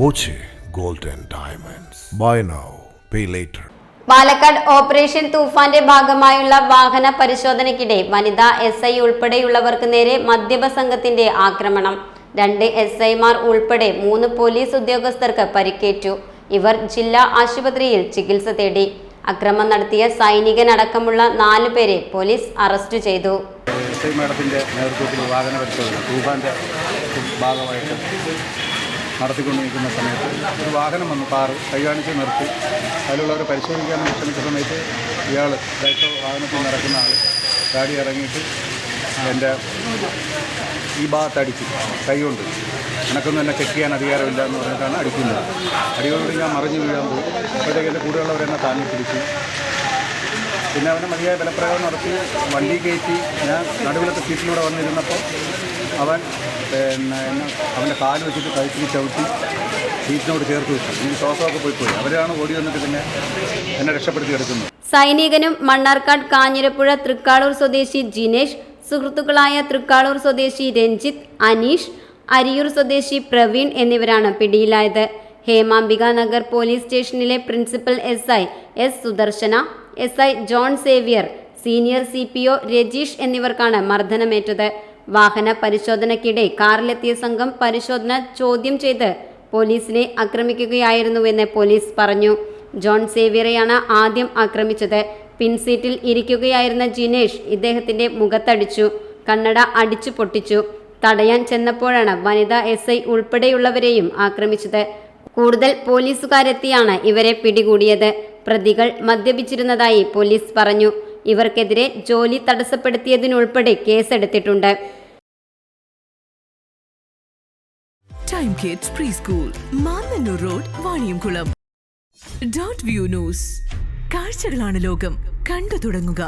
Boche Gold and Diamonds. Buy now, pay later. Palakkad operation തൂഫാന്റെ ഭാഗമായുള്ള വാഹന പരിശോധനയ്ക്കിടെ വനിതാ SI ഉൾപ്പെടെയുള്ളവർക്ക് നേരെ മദ്യപ സംഘത്തിന്റെ ആക്രമണം. 2 SIമാർ ഉൾപ്പെടെ 3 പോലീസ് ഉദ്യോഗസ്ഥർക്ക് പരിക്കേറ്റു. ഇവർ ജില്ലാ ആശുപത്രിയിൽ ചികിത്സ തേടി. അക്രമം നടത്തിയ സൈനികനടക്കമുള്ള 4 പേരെ പോലീസ് അറസ്റ്റ് ചെയ്തു. മേഡത്തിന്റെ നേതൃത്വത്തിൽ വാഹന പരിശോധന തൂഫാന്റെ ഭാഗമായിട്ട് നടത്തിക്കൊണ്ടിരിക്കുന്ന സമയത്ത് ഒരു വാഹനം വന്നു, കാറ് കൈകാണിച്ച് നിർത്തി. അതിലുള്ളവർ പരിശോധിക്കാൻ ശ്രമിച്ച സമയത്ത് ഇയാൾ വാഹനത്തിൽ നടക്കുന്ന ആൾ ചാടി ഇറങ്ങിയിട്ട് എൻ്റെ ഈ ഭാഗത്തടിച്ചു കൈകൊണ്ട്. എനക്കൊന്നും എന്നെ ചെക്ക് ചെയ്യാൻ അധികാരമില്ല എന്ന് പറഞ്ഞിട്ടാണ് അടിക്കുന്നത്. അടിയോട് ഞാൻ മറിഞ്ഞു വീഴാൻ പോയി. അപ്പോഴത്തേക്ക് എൻ്റെ കൂടെയുള്ളവരെന്നെ താങ്ങി പിടിച്ചു. പിന്നെ അവനെ മതിയായ ബലപ്രയോഗം നടത്തി വണ്ടി കയറ്റി. ഞാൻ നടുവിലത്തെ സീറ്റിലൂടെ വന്നിരുന്നപ്പോൾ അവൻ അവൻ്റെ കാല് വെച്ചിട്ട് കഴുത്തിൽ ചവിട്ടി സീറ്റിനോട് ചേർത്ത് വെച്ചു. ഈ ശ്വാസമൊക്കെ പോയി. അവരാണ് ഓടി വന്നിട്ട് പിന്നെ എന്നെ രക്ഷപ്പെടുത്തി എടുക്കുന്നത്. സൈനികനും മണ്ണാർക്കാട് കാഞ്ഞിരപ്പുഴ തൃക്കാളൂർ സ്വദേശി ജിനേഷ്, സുഹൃത്തുക്കളായ തൃക്കാളൂർ സ്വദേശി രഞ്ജിത്ത്, അനീഷ്, അരിയൂർ സ്വദേശി പ്രവീൺ എന്നിവരാണ് പിടിയിലായത്. ഹേമാംബിക നഗർ പോലീസ് സ്റ്റേഷനിലെ principal SI S Sudarshana, SI John Xavier, senior CPO Rajeesh എന്നിവർക്കാണ് മർദ്ദനമേറ്റത്. വാഹന പരിശോധനയ്ക്കിടെ കാറിലെത്തിയ സംഘം പരിശോധന ചോദ്യം ചെയ്ത് പോലീസിനെ ആക്രമിക്കുകയായിരുന്നുവെന്ന് പോലീസ് പറഞ്ഞു. ജോൺ സേവ്യറെയാണ് ആദ്യം ആക്രമിച്ചത്. പിൻസീറ്റിൽ ഇരിക്കുകയായിരുന്ന ജിനേഷ് ഇദ്ദേഹത്തിന്റെ മുഖത്തടിച്ചു. കണ്ണട അടിച്ചു പൊട്ടിച്ചു. തടയാൻ ചെന്നപ്പോഴാണ് വനിതാ SI ഉൾപ്പെടെയുള്ളവരെയും ആക്രമിച്ചത്. കൂടുതൽ പോലീസുകാരെത്തിയാണ് ഇവരെ പിടികൂടിയത്. പ്രതികൾ മദ്യപിച്ചിരുന്നതായി പോലീസ് പറഞ്ഞു. ഇവർക്കെതിരെ ജോലി തടസ്സപ്പെടുത്തിയതിനുൾപ്പെടെ കേസെടുത്തിട്ടുണ്ട്. Time kids pre school, Mannannur road, Vaniyamkulam. .view news. കാഴ്ചകളാണ് ലോകം, കണ്ടു തുടങ്ങുക.